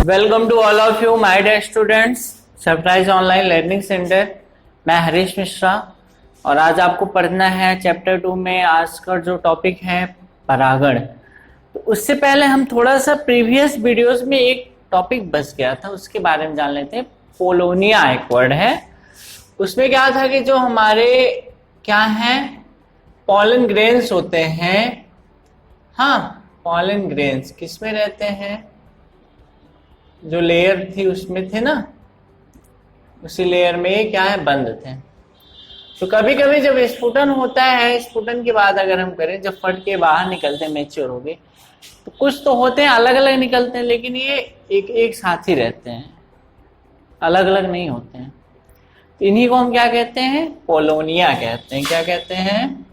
Welcome to all of you my dear students, surprise online learning centre. मैं हरीश मिश्रा और आज आपको पढ़ना है चैप्टर 2 में आज का जो टॉपिक है परागण। तो उससे पहले हम थोड़ा सा प्रीवियस वीडियोस में एक टॉपिक बच गया था, उसके बारे में जान लेते हैं। पोलोनिया एक वर्ड है, उसमें क्या था कि जो हमारे क्या है पॉलन ग्रेन्स होते हैं। हाँ, पॉलन ग्रेन्स किस में रहते हैं? जो लेयर थी उसमें थे ना, उसी लेयर में क्या है बंद थे। तो कभी कभी जब स्फुटन होता है, स्फुटन की बात अगर हम करें, जब फट के बाहर निकलते हैं मैच्योर हो गए, तो कुछ तो होते हैं अलग अलग निकलते हैं, लेकिन ये एक साथ ही रहते हैं, अलग अलग नहीं होते हैं। तो इन्हीं को हम क्या कहते हैं? पोलोनिया कहते हैं। क्या कहते हैं?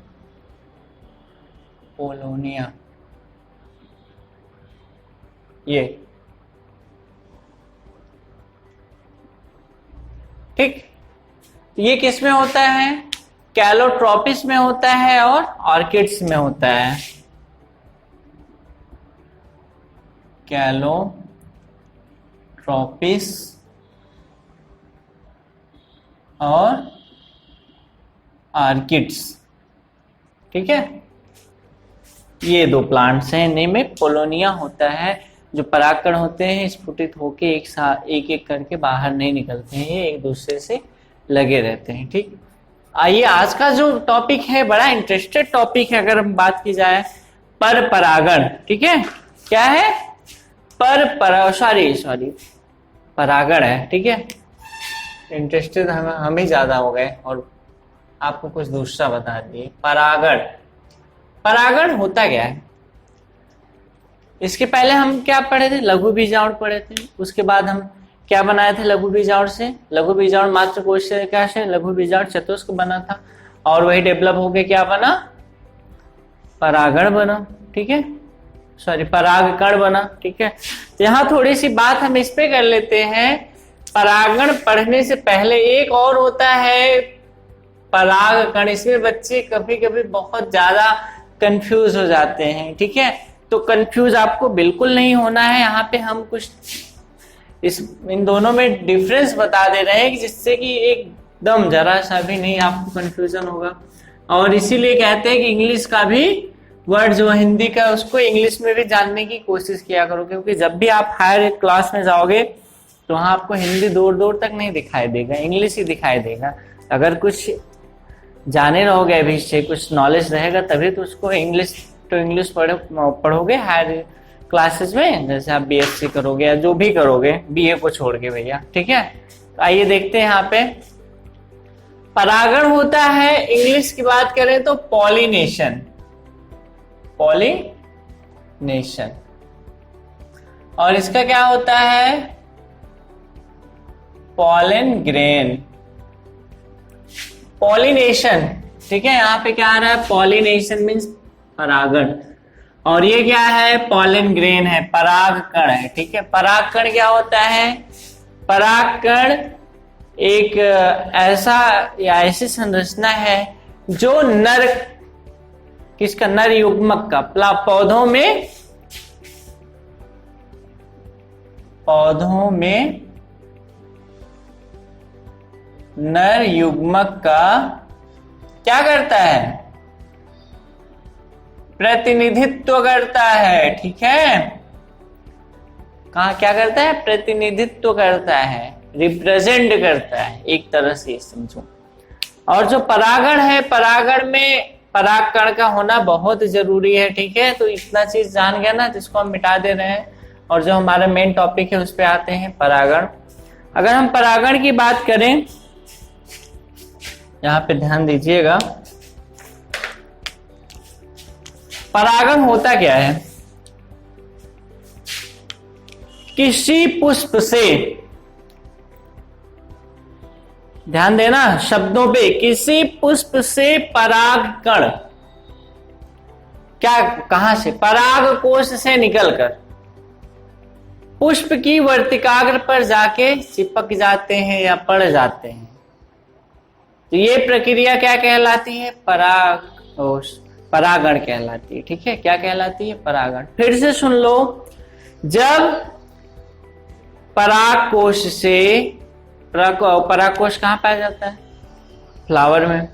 पोलोनिया। ये ठीक, ये किस में होता है? कैलोट्रोपिस में होता है और ऑर्किड्स में होता है। कैलोट्रोपिस और ऑर्किड्स, ठीक है। ये दो प्लांट्स हैं, इन्हीं में पोलोनिया होता है। जो परागकण होते हैं स्फुटित होके एक साथ एक एक करके बाहर नहीं निकलते हैं, ये एक दूसरे से लगे रहते हैं। ठीक, आइए आज का जो टॉपिक है बड़ा इंटरेस्टेड टॉपिक है। अगर हम बात की जाए पर परागण, ठीक है, क्या है? सॉरी परागण है, ठीक है। इंटरेस्टेड हम ही ज्यादा हो गए और आपको कुछ दूसरा बता दिए। परागण, परागण होता क्या है? इसके पहले हम क्या पढ़े थे? लघु बीजाणु पढ़े थे। उसके बाद हम क्या बनाए थे लघु बीजाणु से? लघु बीजाणु मात्र कोशिका से लघु बीजाणु चतुष्क बना था, और वही डेवलप होके क्या बना? परागण बना, ठीक है, सॉरी परागकण बना, ठीक है। तो यहाँ थोड़ी सी बात हम इस पे कर लेते हैं। परागण पढ़ने से पहले एक और होता है परागकण। इसमें बच्चे कभी कभी बहुत ज्यादा कंफ्यूज हो जाते हैं, ठीक है। तो कंफ्यूज आपको बिल्कुल नहीं होना है। यहाँ पे हम कुछ इन दोनों में डिफरेंस बता दे रहे हैं कि जिससे कि एकदम जरा सा भी नहीं आपको कंफ्यूजन होगा। और इसीलिए कहते हैं कि इंग्लिश का भी वर्ड जो हिंदी का, उसको इंग्लिश में भी जानने की कोशिश किया करो, क्योंकि जब भी आप हायर क्लास में जाओगे तो वहां आपको हिंदी दूर दूर तक नहीं दिखाई देगा, इंग्लिश ही दिखाई देगा। अगर कुछ जाने रहोगे अभी से, कुछ नॉलेज रहेगा, तभी तो उसको इंग्लिश पढ़ोगे हायर क्लासेस में, जैसे आप बीएससी करोगे या जो भी करोगे, बीए को छोड़ के भैया, ठीक है। तो आइए देखते हैं यहाँ पे परागण होता है। इंग्लिश की बात करें तो पॉलिनेशन, पॉलिनेशन। और इसका क्या होता है? पॉलन ग्रेन, पॉलिनेशन, ठीक है। यहाँ पे क्या आ रहा है? पॉलिनेशन मीन्स परागण, और ये क्या है? पॉलन ग्रेन है, परागकण है, ठीक है। परागकण क्या होता है? परागकण एक ऐसा या ऐसी संरचना है जो नर, किसका? नर युग्मक का, पौधों में नर युग्मक का क्या करता है? प्रतिनिधित्व करता है, ठीक है। कहा क्या करता है? प्रतिनिधित्व करता है, रिप्रेजेंट करता है, एक तरह से समझो। और जो परागण है, परागण में परागकण का होना बहुत जरूरी है, ठीक है। तो इतना चीज जान गया ना, जिसको हम मिटा दे रहे हैं। और जो हमारा मेन टॉपिक है उस पे आते हैं, परागण। अगर हम परागण की बात करें, यहाँ पे ध्यान दीजिएगा, परागण होता क्या है? किसी पुष्प से, ध्यान देना शब्दों पे, किसी पुष्प से परागकण क्या, कहां से? पराग कोश से निकलकर पुष्प की वर्तिकाग्र पर जाके चिपक जाते हैं या पड़ जाते हैं। तो ये प्रक्रिया क्या कहलाती है? परागण कहलाती है, ठीक है। क्या कहलाती है? परागण। फिर से सुन लो, जब पराग कोश से, पराग कोश कहाँ पाया जाता है? फ्लावर में।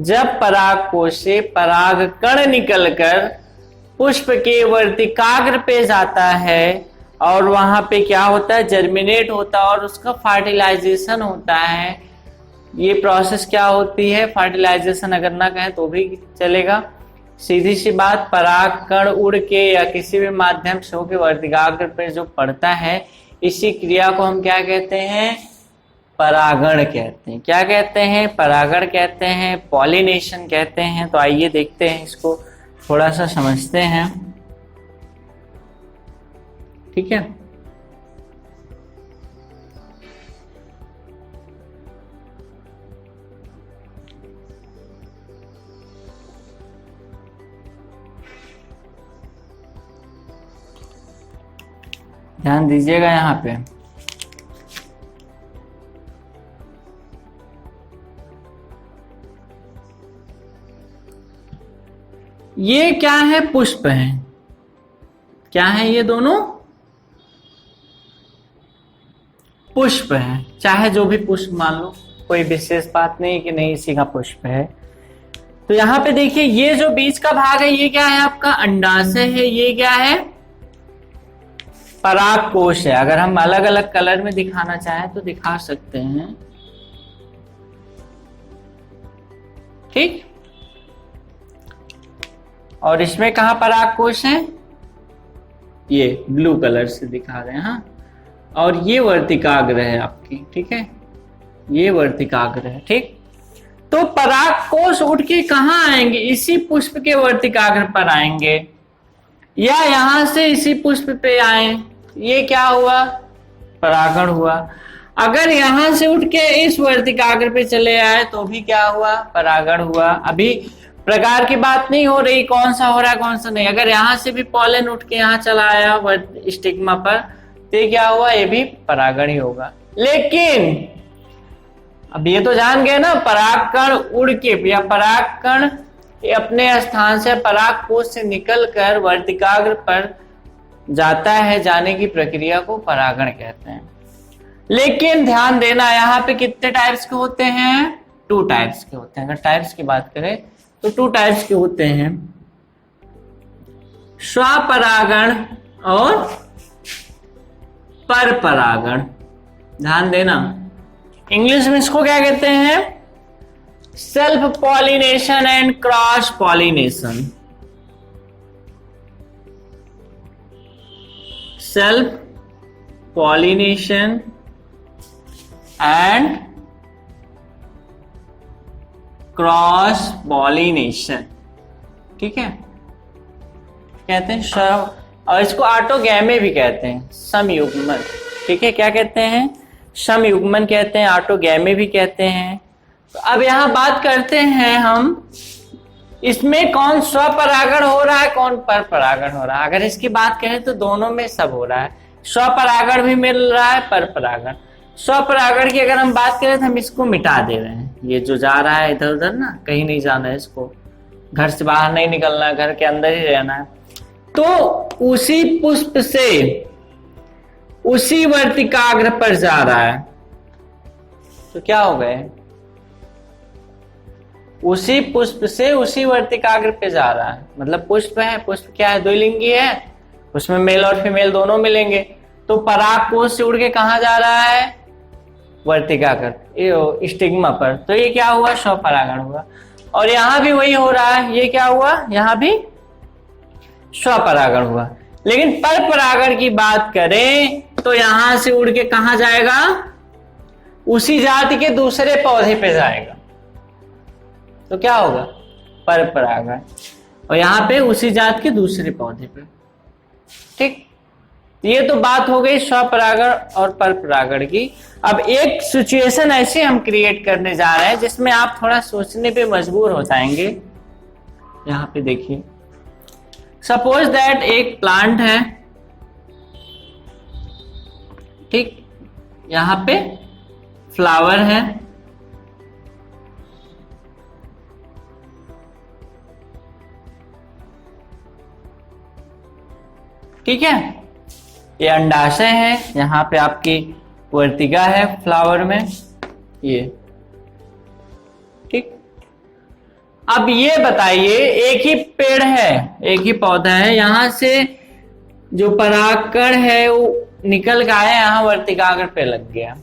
जब पराग कोश से पराग कण निकलकर पुष्प के वर्तिकाग्र पे जाता है और वहां पे क्या होता है? जर्मिनेट होता है और उसका फर्टिलाइजेशन होता है। ये प्रोसेस क्या होती है? फर्टिलाइजेशन अगर ना कहें तो भी चलेगा। सीधी सी बात, पराग कण उड़ के या किसी भी माध्यम से होकर वर्तिकाग्र पे जो पड़ता है, इसी क्रिया को हम क्या कहते हैं? परागण कहते हैं। क्या कहते हैं? परागण कहते हैं, पॉलिनेशन कहते हैं। तो आइए देखते हैं, इसको थोड़ा सा समझते हैं। ठीक है, ध्यान दीजिएगा यहाँ पे। ये क्या है? पुष्प है। क्या है ये दोनों? पुष्प है। चाहे जो भी पुष्प मान लो, कोई विशेष बात नहीं कि नहीं इसी का पुष्प है। तो यहाँ पे देखिए, ये जो बीच का भाग है ये क्या है? आपका अंडाशय है। ये क्या है? पराग कोश है। अगर हम अलग अलग कलर में दिखाना चाहें तो दिखा सकते हैं। ठीक, और इसमें कहा पराग कोश है? ये ब्लू कलर से दिखा रहे हैं। हाँ, और ये वर्तिकाग्र है आपकी। ठीक है, ये वर्तिकाग्र है। ठीक, तो पराग कोश उठ के कहाँ आएंगे? इसी पुष्प के वर्तिकाग्र पर आएंगे, या यहां से इसी पुष्प पे आए। ये क्या हुआ? परागण हुआ। अगर यहां से उठ के इस वर्तिकाग्र पे चले आए तो भी क्या हुआ? परागण हुआ। अभी प्रकार की बात नहीं हो रही कौन सा हो रहा है कौन सा नहीं। अगर यहां से भी पॉलन उठ के यहाँ चला आया स्टिग्मा पर, तो ये क्या हुआ? ये भी परागण ही होगा। लेकिन अब ये तो जान गए ना, परागकण उड़ के या परागकण अपने स्थान से पराग कोश से निकलकर वर्तिकाग्र पर जाता है, जाने की प्रक्रिया को परागण कहते हैं। लेकिन ध्यान देना, यहाँ पे कितने टाइप्स के होते हैं? 2 टाइप्स के होते हैं। अगर टाइप्स की बात करें तो 2 टाइप्स के होते हैं, स्वपरागण और परपरागण। ध्यान देना, इंग्लिश में इसको क्या कहते हैं? Self pollination and cross pollination. Self pollination and cross pollination. ठीक है, कहते हैं और इसको ऑटोगैमे भी कहते हैं, समयुग्मन। ठीक है, क्या कहते हैं? समयुग्मन कहते हैं, ऑटोगैमे भी कहते हैं। तो अब यहां बात करते हैं हम, इसमें कौन स्वपरागण हो रहा है, कौन परपरागण हो रहा है। अगर इसकी बात करें तो दोनों में सब हो रहा है। स्वपरागण भी मिल रहा है, परपरागण। स्वपरागण की अगर हम बात करें तो हम इसको मिटा दे रहे हैं। ये जो जा रहा है इधर उधर ना, कहीं नहीं जाना है, इसको घर से बाहर नहीं निकलना है, घर के अंदर ही रहना है। तो उसी पुष्प से उसी वर्तिकाग्र पर जा रहा है, तो क्या हो गए? उसी पुष्प से उसी वर्तिकाग्र पे जा रहा है। मतलब पुष्प है, पुष्प क्या है? द्विलिंगी है, उसमें मेल और फीमेल दोनों मिलेंगे। तो पराग कोश से उड़ के कहां जा रहा है? वर्तिकाग्र, स्टिग्मा पर। तो ये क्या हुआ? स्वपरागण हुआ। और यहां भी वही हो रहा है। ये क्या हुआ? यहां भी स्वपरागण हुआ। लेकिन परपरागण की बात करें तो यहां से उड़ के कहां जाएगा? उसी जाति के दूसरे पौधे पे जाएगा। तो क्या होगा? परपरागण। और यहां पे उसी जात के दूसरे पौधे पे। ठीक, ये तो बात हो गई स्वपरागण और परपरागण की। अब एक सिचुएशन ऐसी हम क्रिएट करने जा रहे हैं जिसमें आप थोड़ा सोचने पे मजबूर हो जाएंगे। यहां पे देखिए, सपोज दैट एक प्लांट है। ठीक, यहां पे फ्लावर है, ठीक है। ये अंडाशय है, यहाँ पे आपकी वर्तिका है फ्लावर में, ये ठीक। अब ये बताइए, एक ही पेड़ है, एक ही पौधा है, यहां से जो परागकण है वो निकल के आया, यहाँ वर्तिकाग्र पे लग गया,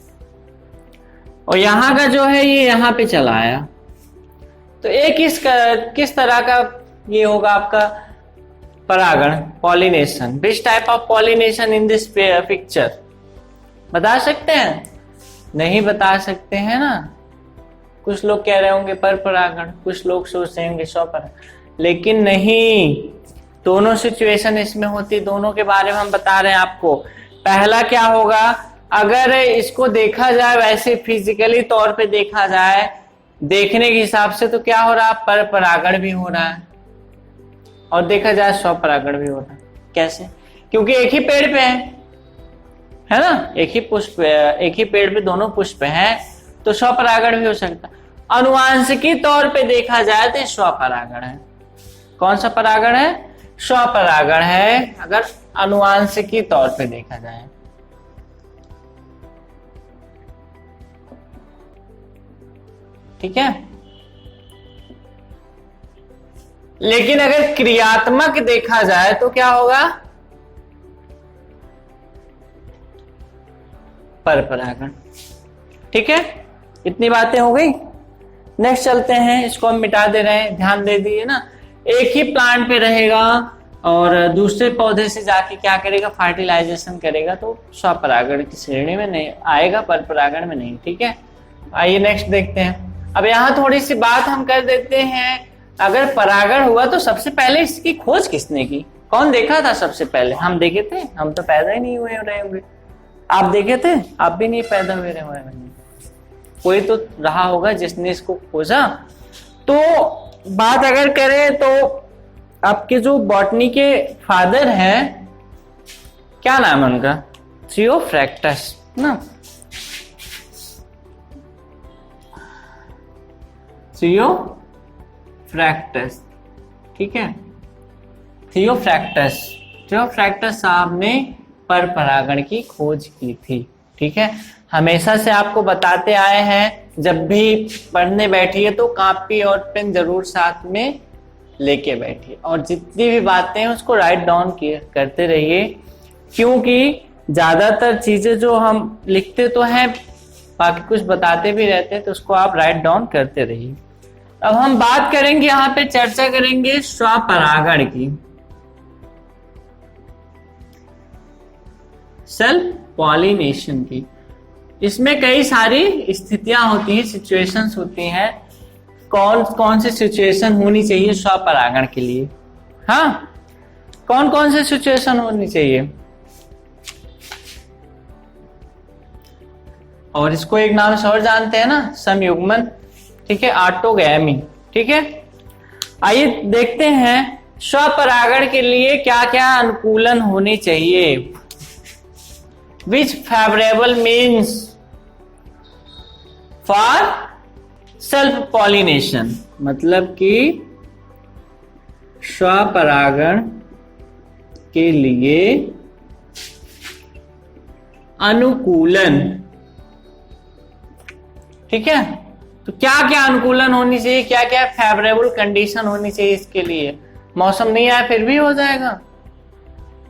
और यहाँ का जो है ये यहाँ पे चला आया, तो ये किस तरह का ये होगा आपका परागण, pollination. Which type of pollination in this picture, बता सकते हैं? नहीं बता सकते हैं ना। कुछ लोग कह रहे होंगे पर परागण, कुछ लोग सोच रहे होंगे स्वपरागण, लेकिन नहीं, दोनों सिचुएशन इसमें होती, दोनों के बारे में हम बता रहे हैं आपको। पहला क्या होगा, अगर इसको देखा जाए वैसे फिजिकली तौर पे देखा जाए, देखने के हिसाब से तो क्या हो रहा है, पर परागण भी हो रहा है, और देखा जाए स्वपरागण भी हो रहा है। कैसे? क्योंकि एक ही पेड़ पे है ना, एक ही पुष्प, एक ही पेड़ पे दोनों पुष्प हैं, तो स्वपरागण भी हो सकता है। अनुवांशिकी तौर पे देखा जाए तो स्वपरागण है। कौन सा परागण है? स्वपरागण है, अगर अनुवांशिकी तौर पे देखा जाए। ठीक है, लेकिन अगर क्रियात्मक देखा जाए तो क्या होगा, परपरागण। ठीक है, इतनी बातें हो गई। नेक्स्ट चलते हैं, इसको हम मिटा दे रहे हैं, ध्यान दे दिए ना। एक ही प्लांट पे रहेगा और दूसरे पौधे से जाके क्या करेगा, फर्टिलाइजेशन करेगा, तो स्वपरागण की श्रेणी में नहीं आएगा, परपरागण में नहीं। ठीक है, आइए नेक्स्ट देखते हैं। अब यहाँ थोड़ी सी बात हम कर देते हैं, अगर परागण हुआ तो सबसे पहले इसकी खोज किसने की? कौन देखा था सबसे पहले? हम देखे थे? हम तो पैदा ही नहीं हुए रहे होंगे। आप देखे थे? आप भी नहीं पैदा हुए रहे होंगे। कोई तो रहा होगा जिसने इसको खोजा। तो बात अगर करें तो आपके जो बॉटनी के फादर हैं, क्या नाम है उनका? थियोफ्रैक्टस ना, थियोफ्रैक्टस। ठीक है, थियोफ्रैक्टस साहब ने परपरागण की खोज की थी। ठीक है, हमेशा से आपको बताते आए हैं, जब भी पढ़ने बैठिए तो कॉपी और पेन जरूर साथ में लेके बैठिए, और जितनी भी बातें हैं उसको राइट डाउन करते रहिए, क्योंकि ज्यादातर चीजें जो हम लिखते तो हैं, बाकी कुछ बताते भी रहते हैं, तो उसको आप राइट डाउन करते रहिए। अब हम बात करेंगे, यहाँ पे चर्चा करेंगे स्वपरागण की, सेल्फ पॉलिनेशन की। इसमें कई सारी स्थितियां होती हैं, सिचुएशंस होती हैं। कौन कौन सी सिचुएशन होनी चाहिए स्वपरागण के लिए? हाँ, कौन कौन सी सिचुएशन होनी चाहिए? और इसको एक नाम से और जानते हैं ना, समयुग्मन। ठीक है, ऑटोगैमी। ठीक है, आइए देखते हैं स्वपरागण के लिए क्या क्या अनुकूलन होने चाहिए। Which favorable means for self pollination, मतलब कि स्वपरागण के लिए अनुकूलन। ठीक है, तो क्या क्या अनुकूलन होनी चाहिए, क्या क्या फेवरेबल कंडीशन होनी चाहिए इसके लिए? मौसम नहीं आया फिर भी हो जाएगा,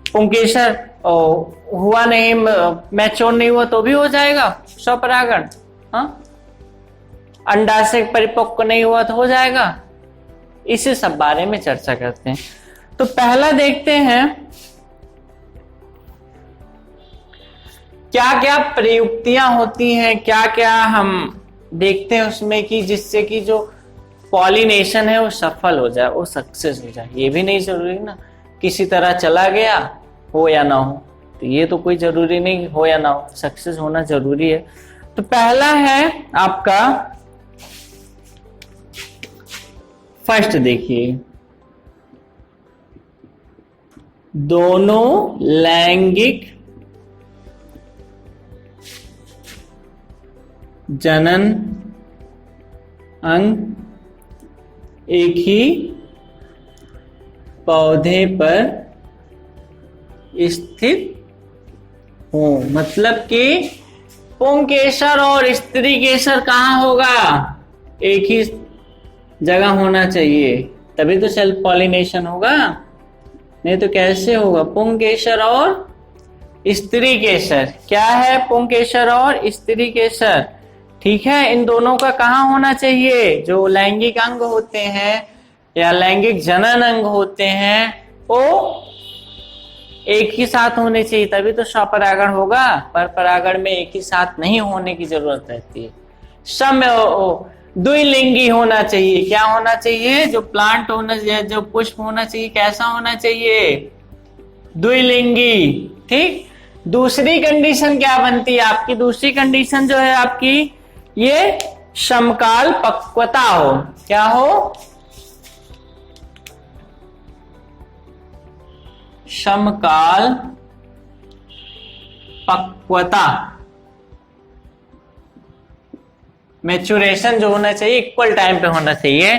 पुंकेसर हुआ नहीं, मैच्योर नहीं हुआ तो भी हो जाएगा स्वपरागण। हाँ, अंडा से परिपक्व नहीं हुआ तो हो जाएगा। इसी सब बारे में चर्चा करते हैं। तो पहला देखते हैं क्या क्या प्रयुक्तियां होती हैं, क्या क्या हम देखते हैं उसमें कि जिससे कि जो पॉलिनेशन है वो सफल हो जाए, वो सक्सेस हो जाए। ये भी नहीं जरूरी ना किसी तरह चला गया हो या ना हो, तो ये तो कोई जरूरी नहीं हो या ना हो, सक्सेस होना जरूरी है। तो पहला है आपका, फर्स्ट देखिए, दोनों लैंगिक जनन अंग एक ही पौधे पर स्थित हो, मतलब कि पुंकेसर और स्त्री केसर कहाँ होगा, एक ही जगह होना चाहिए, तभी तो सेल्फ पॉलिनेशन होगा, नहीं तो कैसे होगा। पुंकेसर और स्त्री केसर, क्या है पुंकेसर और स्त्री केसर, ठीक है। इन दोनों का कहाँ होना चाहिए, जो लैंगिक अंग होते हैं या लैंगिक जनन अंग होते हैं वो एक ही साथ होने चाहिए, तभी तो स्वपरागण होगा। पर परागण में एक ही साथ नहीं होने की जरूरत रहती है। सम द्विलिंगी होना चाहिए, क्या होना चाहिए, जो प्लांट होना चाहिए, जो पुष्प होना चाहिए, कैसा होना चाहिए, द्विलिंगी, ठीक। दूसरी कंडीशन क्या बनती है आपकी, दूसरी कंडीशन जो है आपकी, ये समकाल पक्वता हो, क्या हो, समकाल पक्वता, मैच्योरेशन जो होना चाहिए इक्वल टाइम पे होना चाहिए।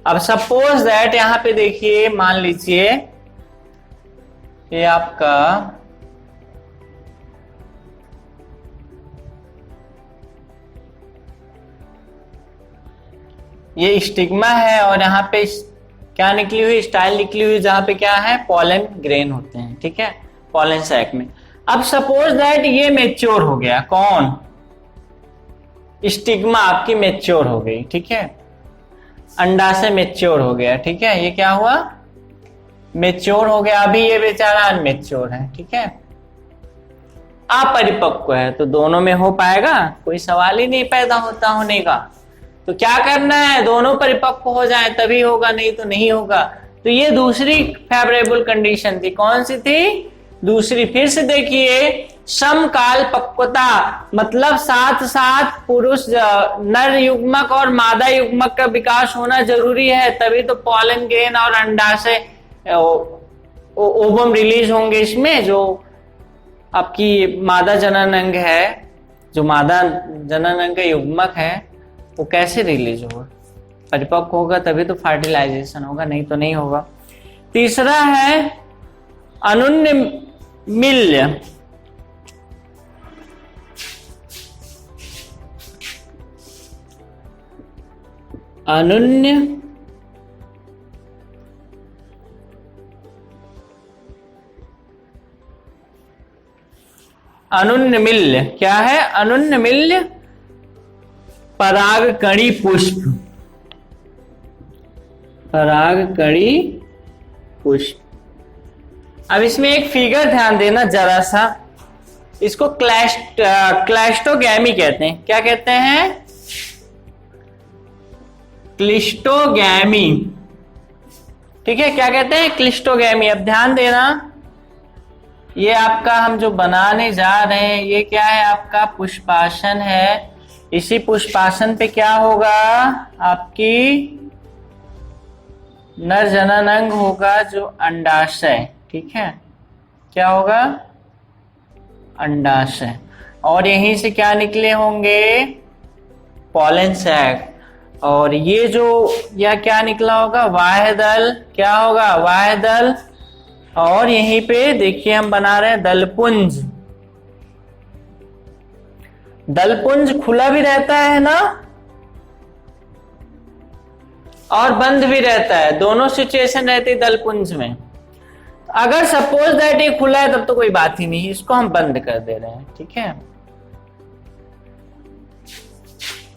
अब सपोज दैट यहां पे देखिए, मान लीजिए ये आपका ये स्टिग्मा है और यहाँ पे क्या निकली हुई, स्टाइल निकली हुई, जहां पे क्या है, पॉलन ग्रेन होते हैं, ठीक है, पॉलन सैक में। अब सपोज दैट ये मेच्योर हो गया, कौन, स्टिग्मा आपकी मेच्योर हो गई, ठीक है, अंडा से मेच्योर हो गया, ठीक है, ये क्या हुआ, मेच्योर हो गया। अभी ये बेचारा अनमेच्योर है, ठीक है, अपरिपक्व है, तो दोनों में हो पाएगा, कोई सवाल ही नहीं पैदा होता होने का। तो क्या करना है, दोनों परिपक्व हो जाए तभी होगा, नहीं तो नहीं होगा। तो ये दूसरी फेवरेबल कंडीशन थी, कौन सी थी, दूसरी। फिर से देखिए, समकाल पक्वता मतलब साथ साथ पुरुष नर युग्मक और मादा युग्मक का विकास होना जरूरी है, तभी तो पॉलन ग्रेन और अंडा से ओवम रिलीज होंगे। इसमें जो आपकी मादा जनन अंग है, जो मादा जनन अंग का युग्मक है, वो कैसे रिलीज होगा, परिपक्व होगा तभी तो फर्टिलाइजेशन होगा, नहीं तो नहीं होगा। तीसरा है अनुन्नमिल्य, अनुन्नमिल्य क्या है, अनुन्नमिल्य परागकणी पुष्प, परागकणी पुष्प। अब इसमें एक फिगर ध्यान देना जरा सा, इसको क्लैस्टोगैमी कहते हैं, क्या कहते हैं, क्लिस्टोगैमी, ठीक है, क्या कहते हैं, क्लिस्टोगैमी। अब ध्यान देना, ये आपका हम जो बनाने जा रहे हैं, ये क्या है, आपका पुष्पासन है। इसी पुष्पासन पे क्या होगा, आपकी नर जनन अंग होगा जो अंडाशय, ठीक है, क्या होगा, अंडाशय, और यहीं से क्या निकले होंगे, पॉलन सैक, और ये जो या क्या निकला होगा, वाह्यदल, क्या होगा, वाह्यदल, और यहीं पे देखिए हम बना रहे हैं दलपुंज। दलपुंज खुला भी रहता है ना, और बंद भी रहता है, दोनों सिचुएशन रहती है दलपुंज में। अगर सपोज दैट ये खुला है तब तो कोई बात ही नहीं, इसको हम बंद कर दे रहे हैं, ठीक है,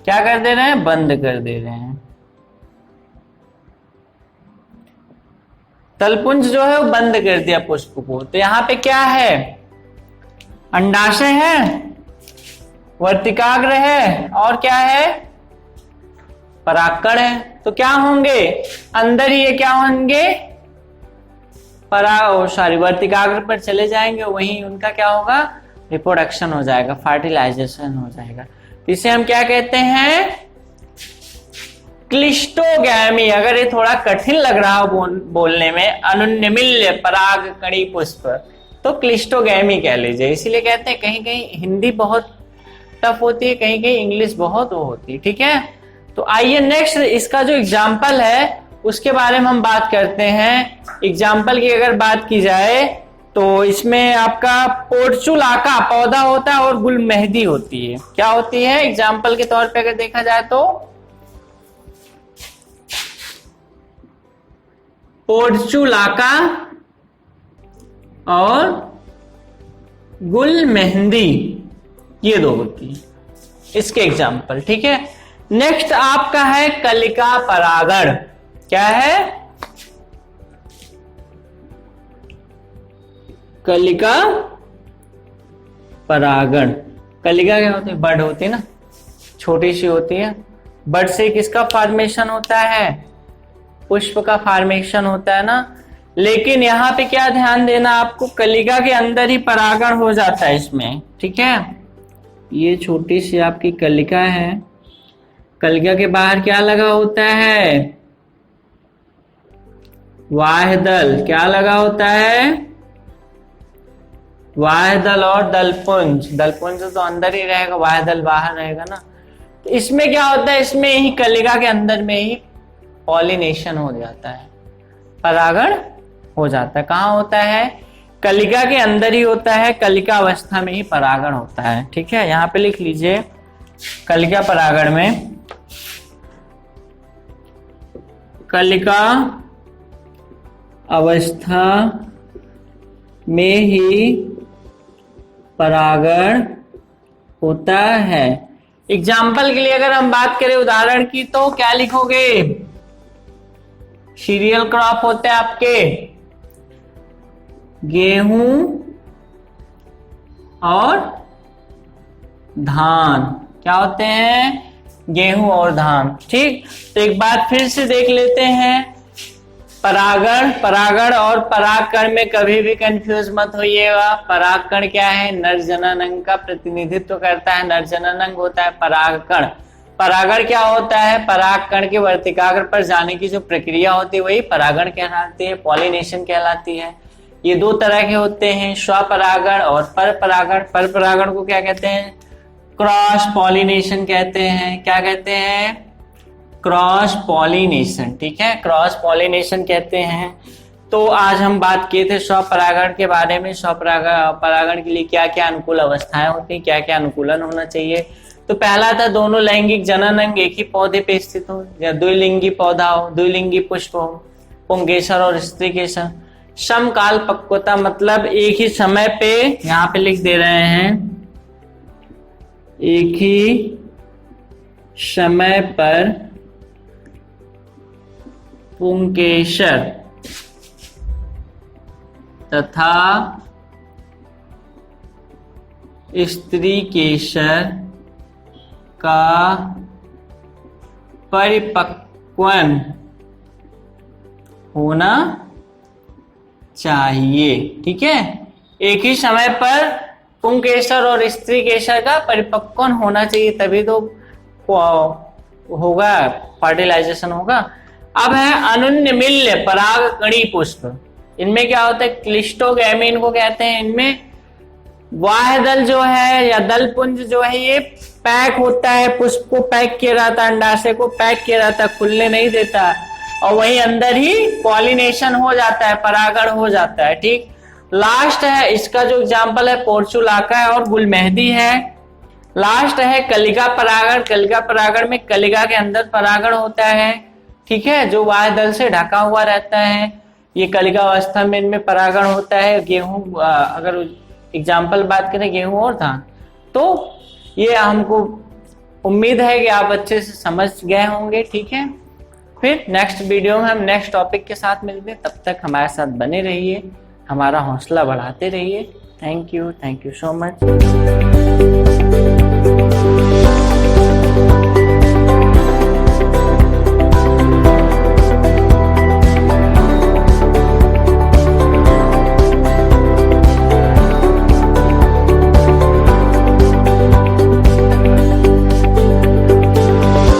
क्या कर दे रहे हैं, बंद कर दे रहे हैं। तलपुंज जो है वो बंद कर दिया पुष्प को। तो यहां पे क्या है, अंडाशय है, वर्तिकाग्र है, और क्या है, परागकण है। तो क्या होंगे, अंदर ही ये क्या होंगे, वर्तिकाग्र पर चले जाएंगे, वहीं उनका क्या होगा, रिप्रोडक्शन हो जाएगा, फर्टिलाइजेशन हो जाएगा। इसे हम क्या कहते हैं, क्लिस्टोगैमी। अगर ये थोड़ा कठिन लग रहा हो बोलने में, अनुन्नमिल्य परागकणी पुष्प, तो क्लिस्टोगैमी कह लीजिए। इसीलिए कहते हैं कहीं कहीं हिंदी बहुत टफ होती है, कहीं कहीं इंग्लिश बहुत वो होती है, ठीक है। तो आइए नेक्स्ट इसका जो एग्जाम्पल है उसके बारे में हम बात करते हैं। एग्जाम्पल की अगर बात की जाए तो इसमें आपका पोर्चुलाका पौधा होता है और गुलमेहंदी होती है। क्या होती है? एग्जाम्पल के तौर पे अगर देखा जाए तो पोर्चुलाका और गुलमेहंदी, ये दो होती है इसके एग्जाम्पल। ठीक है, नेक्स्ट आपका है कलिका परागण। क्या है? कलिका परागण। कलिका क्या होती है? बड होती है ना, छोटी सी होती है। बड से किसका फॉर्मेशन होता है? पुष्प का फॉर्मेशन होता है ना। लेकिन यहाँ पे क्या ध्यान देना आपको, कलिका के अंदर ही परागण हो जाता है इसमें। ठीक है, ये छोटी सी आपकी कलिका है, कलिका के बाहर क्या लगा होता है? वाह्यदल। क्या लगा होता है? वाह्यदल और दलपुंज। दलपुंज तो अंदर ही रहेगा, वाह्यदल बाहर रहेगा ना। तो इसमें क्या होता है? इसमें ही कलिका के अंदर में ही पॉलिनेशन हो जाता है, परागण हो जाता है। कहाँ होता है? कलिका के अंदर ही होता है, कलिका अवस्था में ही परागण होता है। ठीक है, यहां पे लिख लीजिए, कलिका परागण में कलिका अवस्था में ही परागण होता है। एग्जाम्पल के लिए अगर हम बात करें उदाहरण की, तो क्या लिखोगे? सीरियल क्रॉप होते हैं आपके गेहूं और धान। क्या होते हैं? गेहूं और धान। ठीक, तो एक बार फिर से देख लेते हैं। परागण, परागण और परागकण में कभी भी कंफ्यूज मत होइएगा। परागकण क्या है? नर जननांग का प्रतिनिधित्व करता है, नर जननांग होता है परागकण। परागण क्या होता है? परागकण के वर्तिकाग्र पर जाने की जो प्रक्रिया होती है वही परागण कहलाती है, पॉलिनेशन कहलाती है। ये दो तरह के होते हैं, स्वपरागण और परपरागण। परपरागण को क्या कहते हैं? क्रॉस पॉलिनेशन कहते हैं। क्या कहते हैं? Cross pollination. ठीक है, क्रॉस पॉलिनेशन कहते हैं। तो आज हम बात किए थे स्वपरागण के बारे में। स्वपरागण के लिए क्या क्या अनुकूल अवस्थाएं होती हैं, क्या क्या अनुकूलन होना चाहिए। तो पहला था दोनों लैंगिक जननांग एक ही पौधे पे स्थित हो, या द्विलिंगी पौधा हो, द्विलिंगी पुष्प हो, पुंकेसर और स्त्रीकेसर। समकाल पक्वता मतलब एक ही समय पे, यहां पे लिख दे रहे हैं, एक ही समय पर पुंकेसर तथा स्त्रीकेसर का परिपक्वन होना चाहिए। ठीक है, एक ही समय पर पुंकेसर और स्त्रीकेसर का परिपक्वन होना चाहिए, तभी तो होगा, फर्टिलाइजेशन होगा। अब है अनुन्य मिल्य परागकणी पुष्प। इनमें क्या होता है? क्लिस्टोगैमी को कहते हैं। इनमें वाह्यदल जो है या दलपुंज जो है ये पैक होता है, पुष्प को पैक किया रहता है, अंडाशय को पैक किया रहता है, खुलने नहीं देता, और वही अंदर ही पॉलिनेशन हो जाता है, परागण हो जाता है। ठीक, लास्ट है इसका जो एग्जाम्पल है पोर्चुलाका है और गुलमेहंदी है। लास्ट है कलिका परागण। कलिका परागण में कलिका के अंदर परागण होता है। ठीक है, जो वाह्यदल से ढका हुआ रहता है। ये कलिका अवस्था में इनमें परागण होता है। गेहूं, अगर एग्जाम्पल बात करें गेहूं और धान, तो ये हमको उम्मीद है कि आप अच्छे से समझ गए होंगे। ठीक है, फिर नेक्स्ट वीडियो में हम नेक्स्ट टॉपिक के साथ मिलते हैं। तब तक हमारे साथ बने रहिए, हमारा हौसला बढ़ाते रहिए। Thank you so much.